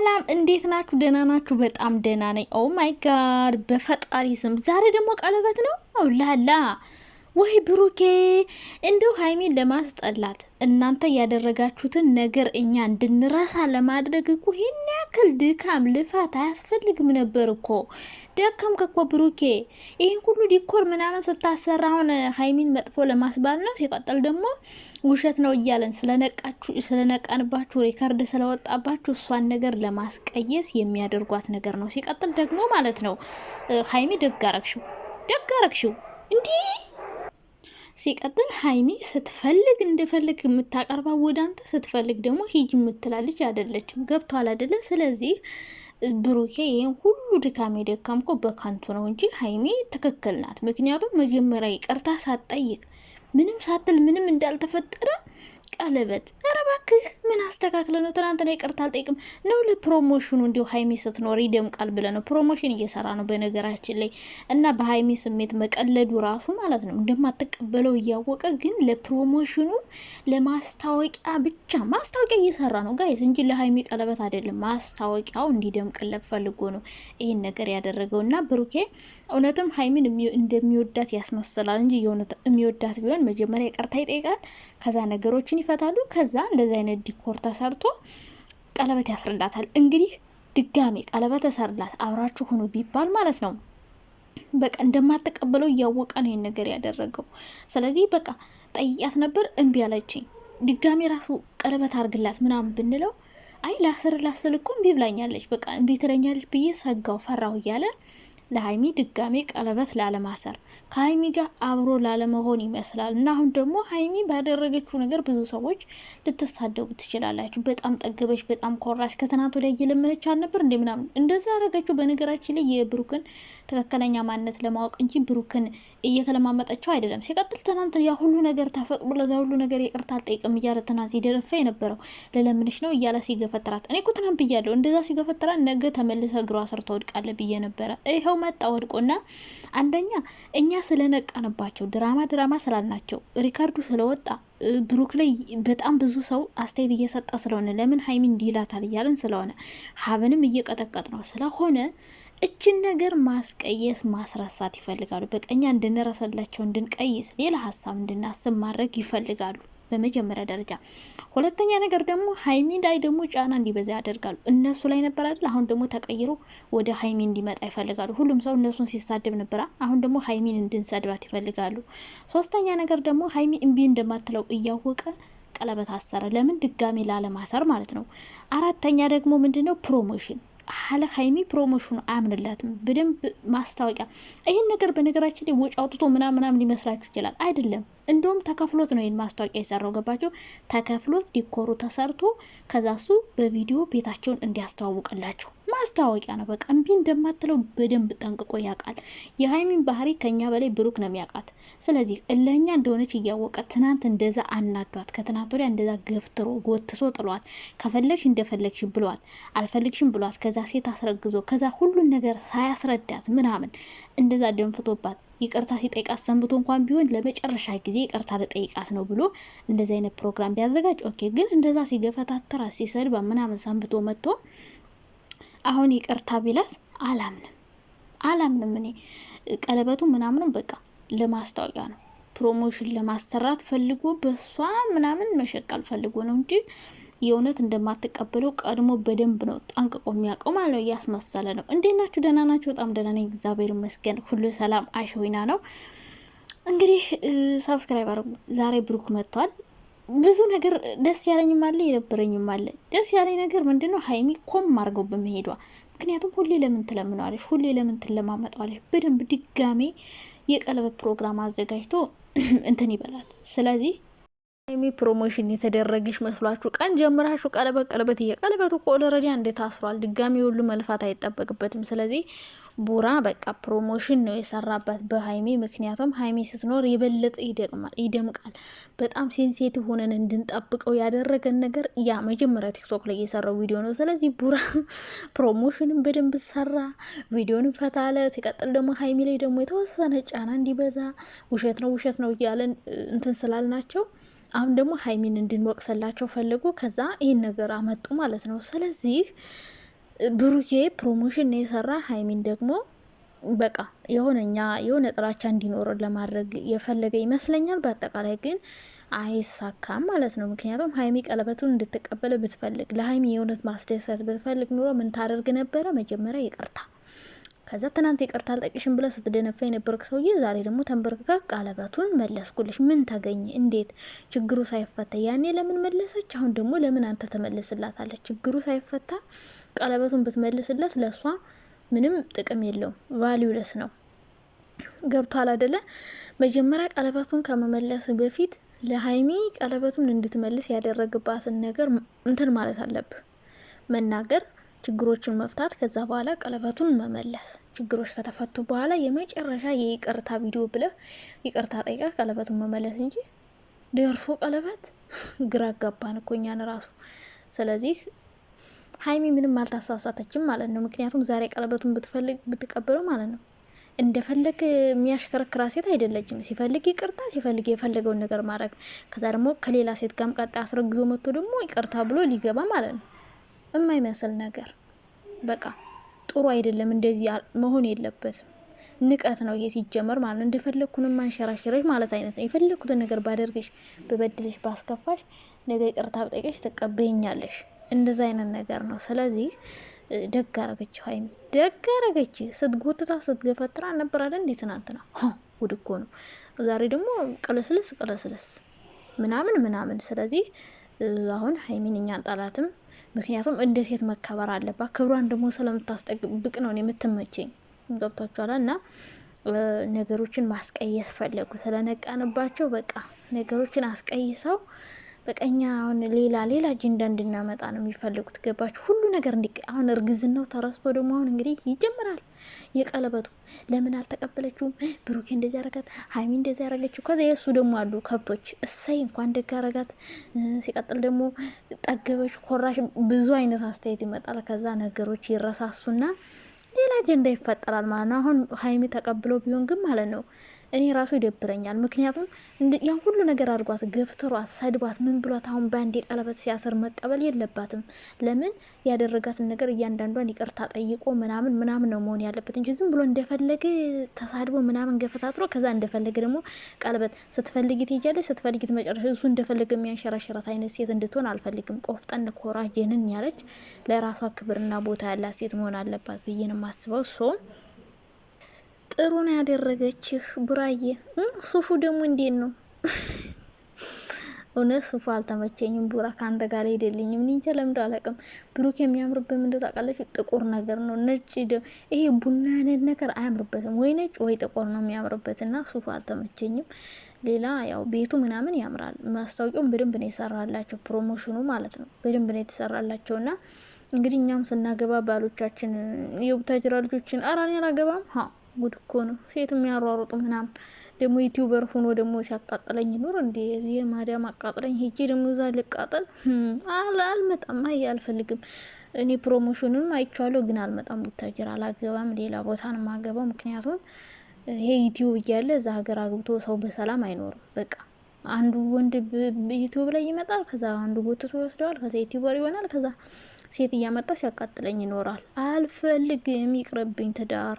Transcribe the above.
ሰላም እንዴት ናችሁ? ደህና ናችሁ? በጣም ደህና ነኝ። ኦ ማይ ጋድ በፈጣሪ ስም ዛሬ ደግሞ ቀለበት ነው። አውላላ ወይ ብሩኬ፣ እንደው ሀይሚን ለማስጠላት እናንተ ያደረጋችሁትን ነገር እኛ እንድንረሳ ለማድረግ እኮ ይህን ያክል ድካም ልፋት አያስፈልግም ነበር እኮ። ደከምክ እኮ ብሩኬ። ይህን ሁሉ ዲኮር ምናምን ስታሰራ አሁን ሀይሚን መጥፎ ለማስባል ነው። ሲቀጥል ደግሞ ውሸት ነው እያለን ስለነቃንባችሁ ሪከርድ ስለወጣባችሁ እሷን ነገር ለማስቀየስ የሚያደርጓት ነገር ነው። ሲቀጥል ደግሞ ማለት ነው ሀይሚ ደግ አረግሽው እንዲህ። ሲቀጥል ሀይሚ ስትፈልግ እንደፈልግ የምታቀርባ ወደ አንተ፣ ስትፈልግ ደግሞ ሂጅ የምትላለች አይደለችም። ገብቷል አይደለ? ስለዚህ ብሩኬ ይህን ሁሉ ድካም የደካምኮ በካንቱ ነው እንጂ ሀይሚ ትክክል ናት። ምክንያቱም መጀመሪያ ይቅርታ ሳትጠይቅ ምንም ሳትል ምንም እንዳልተፈጠረ ቀለበት። ኧረ እባክህ ምን አስተካክለ ነው? ትናንትና ይቅርታ አልጠይቅም ነው ለፕሮሞሽኑ እንዲሁ ሀይሚ ስትኖር ይደምቃል ብለ ነው። ፕሮሞሽን እየሰራ ነው በነገራችን ላይ እና በሀይሚ ስሜት መቀለዱ ራሱ ማለት ነው እንደማትቀበለው እያወቀ ግን ለፕሮሞሽኑ ለማስታወቂያ ብቻ ማስታወቂያ እየሰራ ነው ጋይስ እንጂ ለሀይሚ ቀለበት አይደለም። ማስታወቂያው እንዲደምቅለት ፈልጎ ነው ይህን ነገር ያደረገው። እና ብሩኬ እውነትም ሀይሚን እንደሚወዳት ያስመስላል እንጂ የእውነት የሚወዳት ቢሆን መጀመሪያ ይቅርታ ይጠይቃል፣ ከዛ ነገሮችን ይፈታሉ። ከዛ እንደዚህ አይነት ዲኮር ተሰርቶ ቀለበት ያስረዳታል። እንግዲህ ድጋሜ ቀለበት ተሰርላት አብራችሁ ሆኖ ቢባል ማለት ነው በቃ እንደማትቀበለው እያወቀ ነው ይሄን ነገር ያደረገው። ስለዚህ በቃ ጠይቂያት ነበር እምቢ አለችኝ። ድጋሜ ራሱ ቀለበት አርግላት ምናምን ብንለው አይ ላስር እኮ እምቢ ብላኛለች፣ በቃ እምቢ ትለኛለች ብዬ ሰጋው ፈራሁ እያለ ለሀይሚ ድጋሜ ቀለበት ላለማሰር ከሀይሚ ጋር አብሮ ላለመሆን ይመስላል። እና አሁን ደግሞ ሀይሚ ባደረገችው ነገር ብዙ ሰዎች ልትሳደቡ ትችላላችሁ። በጣም ጠገበች፣ በጣም ኮራች፣ ከትናንት ወዲያ እየለመነች አልነበር እንደ ምናምን እንደዛ ያደረገችው። በነገራችን ላይ የብሩክን ትክክለኛ ማንነት ለማወቅ እንጂ ብሩክን እየተለማመጠችው አይደለም። ሲቀጥል ትናንት ያ ሁሉ ነገር ተፈጥሮ ለዛ ሁሉ ነገር ይቅርታ አልጠይቅም እያለ ትናንት ሲደረፋ የነበረው ለለምንሽ ነው እያለ ሲገፈትራት፣ እኔ እኮ ትናንት ብያለሁ እንደዛ ሲገፈትራት ነገ ተመልሰ እግሯ ስር ተወድቃለ ብዬ ነበረ። ይኸው መጣ ወድቆና፣ አንደኛ እኛ ስለነቃንባቸው ድራማ ስላልናቸው ሪካርዱ ስለወጣ ብሩክ ላይ በጣም ብዙ ሰው አስተያየት እየሰጠ ስለሆነ ለምን ሀይሚ እንዲላታል እያለን ስለሆነ ሀብንም እየቀጠቀጥ ነው ስለሆነ እችን ነገር ማስቀየስ ማስረሳት ይፈልጋሉ። በቀኛ እንድንረሳላቸው እንድንቀይስ ሌላ ሀሳብ እንድናስብ ማድረግ ይፈልጋሉ በመጀመሪያ ደረጃ። ሁለተኛ ነገር ደግሞ ሀይሚ ላይ ደግሞ ጫና እንዲበዛ ያደርጋሉ። እነሱ ላይ ነበር አይደል? አሁን ደግሞ ተቀይሮ ወደ ሀይሚ እንዲመጣ ይፈልጋሉ። ሁሉም ሰው እነሱን ሲሳደብ ነበራ፣ አሁን ደግሞ ሀይሚን እንድንሰድባት ይፈልጋሉ። ሶስተኛ ነገር ደግሞ ሀይሚ እምቢ እንደማትለው እያወቀ ቀለበት አሰረ። ለምን? ድጋሜ ላለማሰር ማለት ነው። አራተኛ ደግሞ ምንድነው? ፕሮሞሽን ሀለ ሀይሚ ፕሮሞሽኑ አያምንላትም። በደንብ ማስታወቂያ ይህን ነገር በነገራችን ላይ ወጪ አውጥቶ ምናምን ሊመስላችሁ ይችላል። አይደለም፣ እንደውም ተከፍሎት ነው ይህን ማስታወቂያ የሰራው። ገባቸው? ተከፍሎት ዲኮሩ ተሰርቶ ከዛ እሱ በቪዲዮ ቤታቸውን እንዲያስተዋውቅላቸው ማስታወቂያ ነው። በቃ እምቢ እንደማትለው በደንብ ጠንቅቆ ያውቃል። የሀይሚን ባህሪ ከኛ በላይ ብሩክ ነው የሚያውቃት። ስለዚህ እለኛ እንደሆነች እያወቀ ትናንት እንደዛ አናዷት፣ ከትናንት ወዲያ እንደዛ ገፍትሮ ጎትሶ ጥሏት፣ ከፈለግሽ እንደፈለግሽ ብሏት፣ አልፈልግሽም ብሏት፣ ከዛ ሴት አስረግዞ ከዛ ሁሉን ነገር ሳያስረዳት ምናምን እንደዛ ደንፍቶባት ይቅርታ ሲጠይቃት ሰንብቶ እንኳን ቢሆን ለመጨረሻ ጊዜ ይቅርታ ልጠይቃት ነው ብሎ እንደዚህ አይነት ፕሮግራም ቢያዘጋጅ ኦኬ። ግን እንደዛ ሲገፈታተራ ሲሰድባ ምናምን ሰንብቶ መጥቶ አሁን ይቅርታ ቢላት አላምንም። እኔ ቀለበቱ ምናምንም በቃ ለማስታወቂያ ነው፣ ፕሮሞሽን ለማሰራት ፈልጎ በሷ ምናምን መሸቀል ፈልጎ ነው እንጂ የእውነት እንደማትቀበለው ቀድሞ በደንብ ነው ጠንቅቆ የሚያውቀው ማለት ነው። እያስመሰለ ነው። እንዴት ናችሁ? ደህና ናችሁ? በጣም ደህና ነኝ፣ እግዚአብሔር ይመስገን፣ ሁሉ ሰላም አሸዊና ነው። እንግዲህ ሰብስክራይብ አድርጉ። ዛሬ ብሩክ መጥቷል። ብዙ ነገር ደስ ያለኝም አለ የነበረኝም አለ። ደስ ያለኝ ነገር ምንድነው? ሀይሚ ኮም አድርገው በመሄዷ። ምክንያቱም ሁሌ ለምን ትለምነዋለች? ሁሌ ለምን ትለማመጠዋለች? በደንብ ድጋሜ የቀለበት ፕሮግራም አዘጋጅቶ እንትን ይበላል። ስለዚህ ሀይሚ ፕሮሞሽን የተደረገች መስሏችሁ ቀን ጀምራችሁ ቀለበት ቀለበቱ እኮ ኦልሬዲ አንዴ ታስሯል። ድጋሚ ሁሉ መልፋት አይጠበቅበትም። ስለዚህ ቡራ በቃ ፕሮሞሽን ነው የሰራበት በሀይሚ። ምክንያቱም ሀይሚ ስትኖር የበለጠ ይደምቃል። በጣም ሴንሲቲቭ ሆነን እንድንጠብቀው ያደረገን ነገር ያ መጀመሪያ ቲክቶክ ላይ የሰራው ቪዲዮ ነው። ስለዚህ ቡራ ፕሮሞሽንን በደንብ ሰራ፣ ቪዲዮን ፈታለ። ሲቀጥል ደግሞ ሀይሚ ላይ ደግሞ የተወሰነ ጫና እንዲበዛ ውሸት ነው እያለን እንትን ስላልናቸው አሁን ደግሞ ሀይሚን እንድንወቅሰላቸው ፈለጉ። ከዛ ይህን ነገር አመጡ ማለት ነው። ስለዚህ ብሩኬ ፕሮሞሽን የሰራ ሀይሚን ደግሞ በቃ የሆነ ጥላቻ እንዲኖር ለማድረግ የፈለገ ይመስለኛል። በአጠቃላይ ግን አይሳካም ማለት ነው። ምክንያቱም ሀይሚ ቀለበቱን እንድትቀበል ብትፈልግ፣ ለሀይሚ የእውነት ማስደሰት ብትፈልግ ኑሮ ምን ታደርግ ነበረ? መጀመሪያ ይቅርታ፣ ከዛ ትናንት ይቅርታ አልጠቅሽም ብለ ስትደነፋ የነበርክ ሰውዬ ዛሬ ደግሞ ተንበርክካ ቀለበቱን መለስኩልሽ። ምን ተገኘ? እንዴት ችግሩ ሳይፈታ ያኔ ለምን መለሰች? አሁን ደግሞ ለምን አንተ ተመልስላታለች? ችግሩ ሳይፈታ ቀለበቱን ብትመልስለት ለእሷ ምንም ጥቅም የለውም፣ ቫሊዩለስ ነው። ገብቷል አይደለ? መጀመሪያ ቀለበቱን ከመመለስ በፊት ለሀይሚ ቀለበቱን እንድትመልስ ያደረግባትን ነገር እንትን ማለት አለብህ፣ መናገር፣ ችግሮችን መፍታት፣ ከዛ በኋላ ቀለበቱን መመለስ። ችግሮች ከተፈቱ በኋላ የመጨረሻ የይቅርታ ቪዲዮ ብለህ ይቅርታ ጠይቃ ቀለበቱን መመለስ እንጂ ደርሶ ቀለበት ግራ አጋባን እኮ እኛን ራሱ። ስለዚህ ሀይሚ ምንም አልታሳሳተችም ማለት ነው። ምክንያቱም ዛሬ ቀለበቱን ብትቀበለው ማለት ነው እንደፈለግ የሚያሽከረክራ ሴት አይደለችም። ሲፈልግ ይቅርታ፣ ሲፈልግ የፈለገውን ነገር ማድረግ፣ ከዛ ደግሞ ከሌላ ሴት ጋርም ቀጣይ አስረግዞ መጥቶ ደግሞ ይቅርታ ብሎ ሊገባ ማለት ነው። የማይመስል ነገር በቃ ጥሩ አይደለም። እንደዚህ መሆን የለበትም። ንቀት ነው ይሄ ሲጀመር ማለት ነው። እንደፈለግኩንም ማንሸራሽረሽ ማለት አይነት ነው። የፈለግኩትን ነገር ባደርግሽ፣ በበድልሽ፣ ባስከፋሽ ነገ ይቅርታ ብጠይቅሽ ትቀበይኛለሽ። እንደዛ አይነት ነገር ነው። ስለዚህ ደግ አረገች ሀይሚ፣ ደግ አረገች። ስትጎትታ ስትገፈትራ ነበር አይደል? እንዴ ትናንትና ጉድ እኮ ነው። ዛሬ ደግሞ ቅልስልስ ምናምን። ስለዚህ አሁን ሀይሚን እኛ አንጠላትም፣ ምክንያቱም እንደ ሴት መከበር አለባት። ክብሯን ደግሞ ስለምታስጠብቅ ነው የምትመቸኝ። ገብቷችኋል? እና ነገሮችን ማስቀየስ ፈለጉ ስለነቃንባቸው፣ በቃ ነገሮችን አስቀይሰው በቀኛ አሁን ሌላ አጀንዳ እንድናመጣ ነው የሚፈልጉት። ገባችሁ? ሁሉ ነገር አሁን እርግዝናው ተረስቶ ደግሞ አሁን እንግዲህ ይጀምራል የቀለበቱ። ለምን አልተቀበለችውም? ብሩኬ እንደዚህ ያረጋት፣ ሀይሚ እንደዚህ ያረገችው። ከዛ የእሱ ደግሞ አሉ ከብቶች፣ እሰይ እንኳን ደግ ያረጋት። ሲቀጥል ደግሞ ጠገበች፣ ኮራሽ፣ ብዙ አይነት አስተያየት ይመጣል። ከዛ ነገሮች ይረሳሱና ሌላ አጀንዳ ይፈጠራል ማለት ነው። አሁን ሀይሚ ተቀብሎ ቢሆን ግን ማለት ነው እኔ ራሱ ይደብረኛል። ምክንያቱም ያን ሁሉ ነገር አድርጓት፣ ገፍትሯት፣ ሰድቧት፣ ምን ብሏት አሁን በአንድ የቀለበት ሲያስር መቀበል የለባትም። ለምን ያደረጋትን ነገር እያንዳንዷን ይቅርታ ጠይቆ ምናምን ነው መሆን ያለበት እንጂ ዝም ብሎ እንደፈለገ ተሳድቦ ምናምን ገፈታትሮ ከዛ እንደፈለገ ደግሞ ቀለበት ስትፈልጊ ትሄጃለሽ፣ ስትፈልጊ ትመጨረሽ። እሱ እንደፈለገ የሚያንሸራሸራት አይነት ሴት እንድትሆን አልፈልግም። ቆፍጠን፣ ኮራ፣ ጀንን ያለች ለራሷ ክብርና ቦታ ያላት ሴት መሆን አለባት ብዬ ነው የማስበው። ጥሩ ነው ያደረገችህ ቡራዬ። ሱፉ ደግሞ እንዴት ነው? እውነት ሱፉ አልተመቸኝም። ቡራ ካንተ ጋር ሄደልኝም እንጂ ለምዶ አላውቅም። ብሩክ የሚያምርበት ምን ታውቃለች? ጥቁር ነገር ነው። ነጭ ይሄ ቡና አይነት ነገር አያምርበትም። ወይ ነጭ ወይ ጥቁር ነው የሚያምርበትና ሱፉ አልተመቸኝም። ሌላ ያው ቤቱ ምናምን ያምራል። ማስታወቂያውን በደንብ ነው የሰራላቸው፣ ፕሮሞሽኑ ማለት ነው በደንብ ነው የተሰራላቸውና እንግዲህ እኛም ስናገባ ባሎቻችን የቡታጅራ ልጆችን አራኔ አላገባም ጉድ እኮ ነው። ሴት የሚያሯሩጡ ምናምን ደግሞ ዩቲዩበር ሆኖ ደግሞ ሲያቃጥለኝ ኑር እንዴ እዚህ ማዳም አቃጥለኝ ሄጄ ደግሞ እዛ ልቃጠል አልመጣም። አልፈልግም። እኔ ፕሮሞሽኑን አይቻለሁ ግን አልመጣም። ቡታጅራ አላገባም፣ ሌላ ቦታ ነው የማገባው። ምክንያቱም ይሄ ዩቲዩብ እያለ እዛ ሀገር አግብቶ ሰው በሰላም አይኖርም። በቃ አንዱ ወንድ ዩቲዩብ ላይ ይመጣል፣ ከዛ አንዱ ጎትቶ ይወስደዋል፣ ከዛ ዩቲዩበር ይሆናል፣ ከዛ ሴት እያመጣ ሲያቃጥለኝ ይኖራል። አልፈልግም፣ ይቅርብኝ ትዳር